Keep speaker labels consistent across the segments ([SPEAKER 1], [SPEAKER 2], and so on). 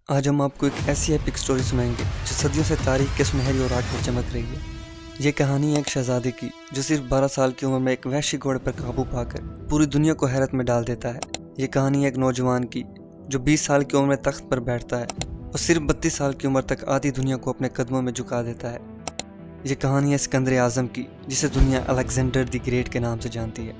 [SPEAKER 1] آج ہم آپ کو ایک ایسی ایپک سٹوری سنائیں گے جو صدیوں سے تاریخ کے سنہری اور آگ پر چمک رہی ہے۔ یہ کہانی ہے ایک شہزادے کی جو صرف 12 سال کی عمر میں ایک وحشی گھوڑے پر قابو پا کر پوری دنیا کو حیرت میں ڈال دیتا ہے۔ یہ کہانی ہے ایک نوجوان کی جو 20 سال کی عمر میں تخت پر بیٹھتا ہے اور صرف 32 سال کی عمر تک آدھی دنیا کو اپنے قدموں میں جھکا دیتا ہے۔ یہ کہانی ہے اسکندر اعظم کی جسے دنیا الیگزینڈر دی گریٹ کے نام سے جانتی ہے۔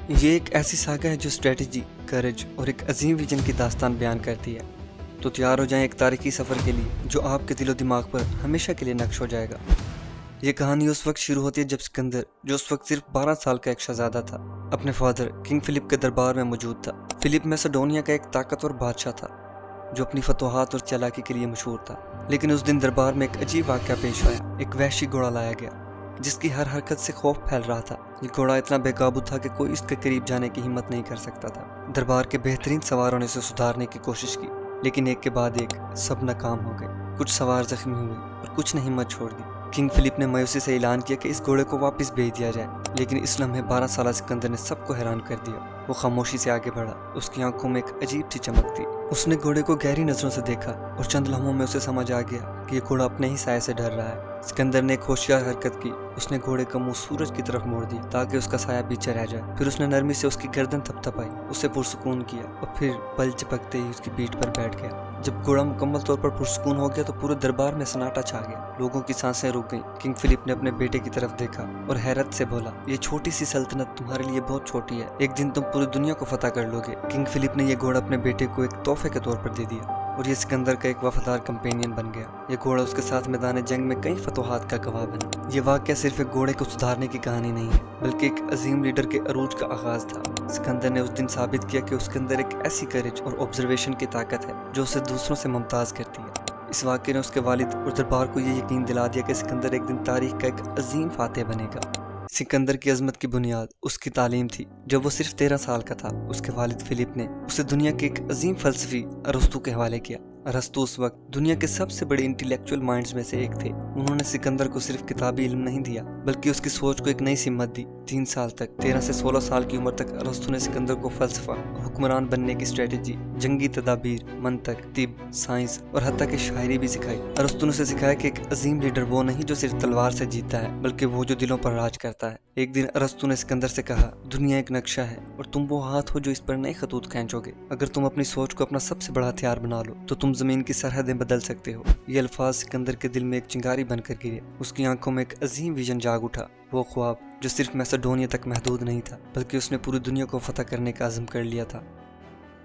[SPEAKER 1] یہ ایک ایسی ساگا ہے جو اسٹریٹجی، کرج اور ایک عظیم ویژن کی داستان بیان کرتی ہے۔ تو تیار ہو جائیں ایک تاریخی سفر کے لیے جو آپ کے دل و دماغ پر ہمیشہ کے لیے نقش ہو جائے گا۔ یہ کہانی اس وقت شروع ہوتی ہے جب اسکندر، جو اس وقت صرف 12 سال کا ایک شہزادہ تھا، اپنے فادر کنگ فلپ کے دربار میں موجود تھا۔ فلپ میسیڈونیا کا ایک طاقتور بادشاہ تھا جو اپنی فتوحات اور چالاکی کے لیے مشہور تھا۔ لیکن اس دن دربار میں ایک عجیب واقعہ پیش آیا۔ ایک وحشی گھوڑا لایا گیا جس کی ہر حرکت سے خوف پھیل رہا تھا۔ یہ گھوڑا اتنا بے قابو تھا کہ کوئی اس کے قریب جانے کی ہمت نہیں کر سکتا تھا۔ دربار کے بہترین سواروں نے اسے سدھارنے کی کوشش کی، لیکن ایک کے بعد ایک سب ناکام ہو گئے۔ کچھ سوار زخمی ہوئے اور کچھ نے ہمت چھوڑ دی۔ کنگ فلپ نے مایوسی سے اعلان کیا کہ اس گھوڑے کو واپس بھیج دیا جائے، لیکن اس لمحے 12 سالہ سکندر نے سب کو حیران کر دیا۔ وہ خاموشی سے آگے بڑھا، اس کی آنکھوں میں ایک عجیب سی چمک تھی۔ اس نے گھوڑے کو گہری نظروں سے دیکھا اور چند لمحوں میں اسے سمجھ آ گیا کہ یہ گھوڑا اپنے ہی سائے سے ڈر رہا ہے۔ سکندر نے ایک ہوشیار حرکت کی، اس نے گھوڑے کا منہ سورج کی طرف موڑ دیا تاکہ اس کا سایہ پیچھے رہ جائے۔ پھر اس نے نرمی سے اس کی گردن تھپتھپائی، اسے پرسکون کیا اور پھر پل چپکتے ہی اس کی پیٹھ پر بیٹھ گیا۔ جب گھوڑا مکمل طور پر پرسکون ہو گیا تو پورے دربار میں سناٹا چھا گیا۔ لوگوں کی سانسیں رک گئیں۔ کنگ فلپ نے اپنے بیٹے کی طرف دیکھا اور حیرت سے بولا، یہ چھوٹی سی سلطنت تمہارے لیے بہت چھوٹی ہے، ایک دن تم پوری دنیا کو فتح کر لو گے۔ کنگ فلپ نے یہ گھوڑا اپنے بیٹے کو ایک تحفے کے طور پر دے دیا اور یہ سکندر کا ایک وفادار کمپینین بن گیا۔ یہ گھوڑا اس کے ساتھ میدان جنگ میں کئی فتوحات کا گواہ بنا۔ یہ واقعہ صرف ایک گھوڑے کو سدھارنے کی کہانی نہیں ہے، بلکہ ایک عظیم لیڈر کے عروج کا آغاز تھا۔ سکندر نے اس دن ثابت کیا کہ اس کے اندر ایک ایسی کرج اور آبزرویشن کی طاقت ہے جو اسے دوسروں سے ممتاز کرتی ہے۔ اس واقعے نے اس کے والد اور دربار کو یہ یقین دلا دیا کہ سکندر ایک دن تاریخ کا ایک عظیم فاتح بنے گا۔ سکندر کی عظمت کی بنیاد اس کی تعلیم تھی۔ جب وہ صرف 13 سال کا تھا، اس کے والد فلپ نے اسے دنیا کے ایک عظیم فلسفی ارسطو کے حوالے کیا۔ ارسطو اس وقت دنیا کے سب سے بڑے انٹیلیکچوئل مائنڈز میں سے ایک تھے۔ انہوں نے سکندر کو صرف کتابی علم نہیں دیا، بلکہ اس کی سوچ کو ایک نئی سمت دی۔ 3 سال تک، 13 سے 16 سال کی عمر تک ارسطو نے سکندر کو فلسفہ، حکمران بننے کی اسٹریٹجی، جنگی تدابیر، منطق، طب، سائنس اور حتیٰ کہ شاعری بھی سکھائی۔ ارسطو نے اسے سکھایا کہ ایک عظیم لیڈر وہ نہیں جو صرف تلوار سے جیتتا ہے، بلکہ وہ جو دلوں پر راج کرتا ہے۔ ایک دن ارسطو نے سکندر سے کہا، دنیا ایک نقشہ ہے اور تم وہ ہاتھ ہو جو اس پر نئے خطوط کھینچو گے۔ اگر تم اپنی سوچ کو اپنا سب سے بڑا ہتھیار بنا لو تو تم زمین کی سرحدیں بدل سکتے ہو۔ یہ الفاظ سکندر کے دل میں ایک چنگاری بن کر گرے۔ اس کی آنکھوں میں ایک عظیم ویژن جاگ اٹھا، وہ خواب جو صرف میسیڈونیا تک محدود نہیں تھا، بلکہ اس نے پوری دنیا کو فتح کرنے کا عزم کر لیا تھا۔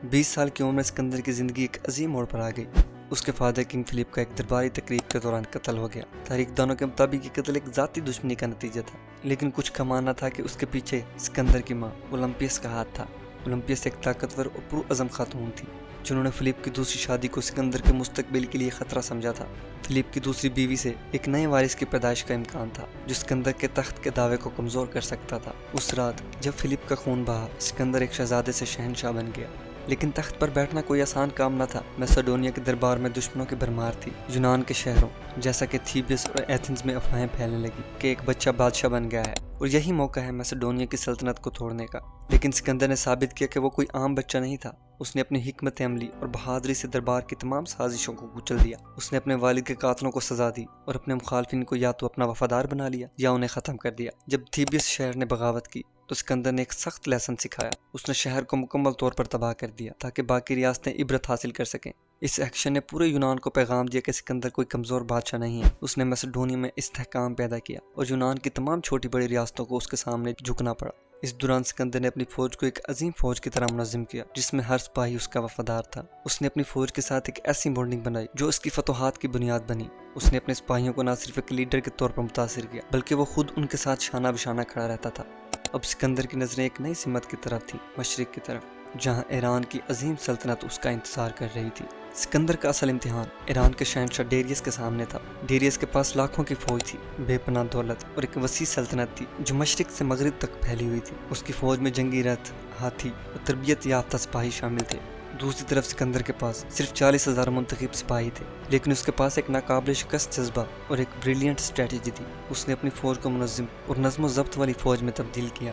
[SPEAKER 1] 20 سال کی عمر میں سکندر کی زندگی ایک عظیم موڑ پر آ گئی۔ اس کے فادر کنگ فلپ کا ایک درباری تقریب کے دوران قتل ہو گیا۔ تاریخ دانوں کے مطابق یہ قتل ایک ذاتی دشمنی کا نتیجہ تھا، لیکن کچھ کا ماننا تھا کہ اس کے پیچھے سکندر کی ماں اولمپیس کا ہاتھ تھا۔ اولمپیس ایک طاقتور اور پرعزم خاتون تھی جنہوں نے فلپ کی دوسری شادی کو سکندر کے مستقبل کے لیے خطرہ سمجھا تھا۔ فلپ کی دوسری بیوی سے ایک نئے وارث کی پیدائش کا امکان تھا جو سکندر کے تخت کے دعوے کو کمزور کر سکتا تھا۔ اس رات جب فلپ کا خون بہا، سکندر ایک شہزادے سے شہنشاہ بن گیا، لیکن تخت پر بیٹھنا کوئی آسان کام نہ تھا۔ میسیڈونیا کے دربار میں دشمنوں کی بھرمار تھی۔ یونان کے شہروں جیسا کہ تھیبس اور ایتھنز میں افواہیں پھیلنے لگی کہ ایک بچہ بادشاہ بن گیا ہے اور یہی موقع ہے میسیڈونیا کی سلطنت کو توڑنے کا۔ لیکن سکندر نے ثابت کیا کہ وہ کوئی عام بچہ نہیں تھا۔ اس نے اپنی حکمت عملی اور بہادری سے دربار کی تمام سازشوں کو کچل دیا۔ اس نے اپنے والد کے قاتلوں کو سزا دی اور اپنے مخالفین کو یا تو اپنا وفادار بنا لیا یا انہیں ختم کر دیا۔ جب تھیبس شہر نے بغاوت کی تو سکندر نے ایک سخت لیسن سکھایا۔ اس نے شہر کو مکمل طور پر تباہ کر دیا تاکہ باقی ریاستیں عبرت حاصل کر سکیں۔ اس ایکشن نے پورے یونان کو پیغام دیا کہ سکندر کوئی کمزور بادشاہ نہیں ہے۔ اس نے میسیڈونیا میں استحکام پیدا کیا اور یونان کی تمام چھوٹی بڑی ریاستوں کو اس کے سامنے جھکنا پڑا۔ اس دوران سکندر نے اپنی فوج کو ایک عظیم فوج کی طرح منظم کیا جس میں ہر سپاہی اس کا وفادار تھا۔ اس نے اپنی فوج کے ساتھ ایک ایسی بانڈنگ بنائی جو اس کی فتوحات کی بنیاد بنی۔ اس نے اپنے سپاہیوں کو نہ صرف ایک لیڈر کے طور پر متاثر کیا، بلکہ وہ خود ان کے ساتھ شانہ بشانہ کھڑا رہتا تھا۔ اب سکندر کی نظریں ایک نئی سمت کی طرف تھیں، مشرق کی طرف، جہاں ایران کی عظیم سلطنت اس کا انتظار کر رہی تھی۔ سکندر کا اصل امتحان ایران کے شہنشاہ ڈیریس کے سامنے تھا۔ ڈیریس کے پاس لاکھوں کی فوج تھی، بے پناہ دولت اور ایک وسیع سلطنت تھی جو مشرق سے مغرب تک پھیلی ہوئی تھی۔ اس کی فوج میں جنگی رتھ، ہاتھی اور تربیت یافتہ سپاہی شامل تھے۔ دوسری طرف سکندر کے پاس صرف 40,000 منتخب سپاہی تھے، لیکن اس کے پاس ایک ناقابل شکست جذبہ اور ایک بریلینٹ اسٹریٹجی تھی۔ اس نے اپنی فوج کو منظم اور نظم و ضبط والی فوج میں تبدیل کیا۔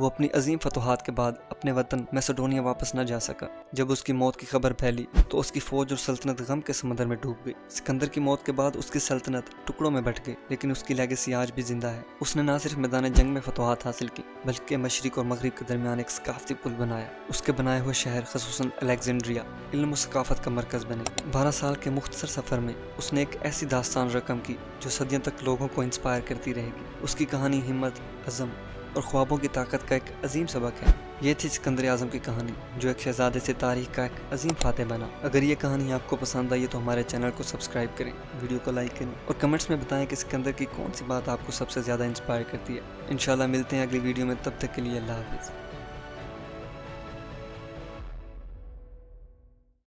[SPEAKER 1] وہ اپنی عظیم فتوحات کے بعد اپنے وطن میسیڈونیا واپس نہ جا سکا۔ جب اس کی موت کی خبر پھیلی تو اس کی فوج اور سلطنت غم کے سمندر میں ڈوب گئی۔ سکندر کی موت کے بعد اس کی سلطنت ٹکڑوں میں بٹ گئی، لیکن اس کی لیگیسی آج بھی زندہ ہے۔ اس نے نہ صرف میدان جنگ میں فتوحات حاصل کی بلکہ مشرق اور مغرب کے درمیان ایک ثقافتی پل بنایا۔ اس کے بنائے ہوئے شہر خصوصاً الیگزینڈریا علم و ثقافت کا مرکز بنے۔ 12 سال کے مختصر سفر میں اس نے ایک ایسی داستان رقم کی جو صدیوں تک لوگوں کو انسپائر کرتی رہے گی۔ اس کی کہانی ہمت، عزم اور خوابوں کی طاقت کا ایک عظیم سبق ہے۔ یہ تھی سکندر اعظم کی کہانی جو ایک شہزادے سے تاریخ کا ایک عظیم فاتح بنا۔ اگر یہ کہانی آپ کو پسند آئی تو ہمارے چینل کو سبسکرائب کریں، ویڈیو کو لائک کریں اور کمنٹس میں بتائیں کہ سکندر کی کون سی بات آپ کو سب سے زیادہ انسپائر کرتی ہے۔ انشاءاللہ ملتے ہیں اگلی ویڈیو میں، تب تک کے لیے اللہ حافظ۔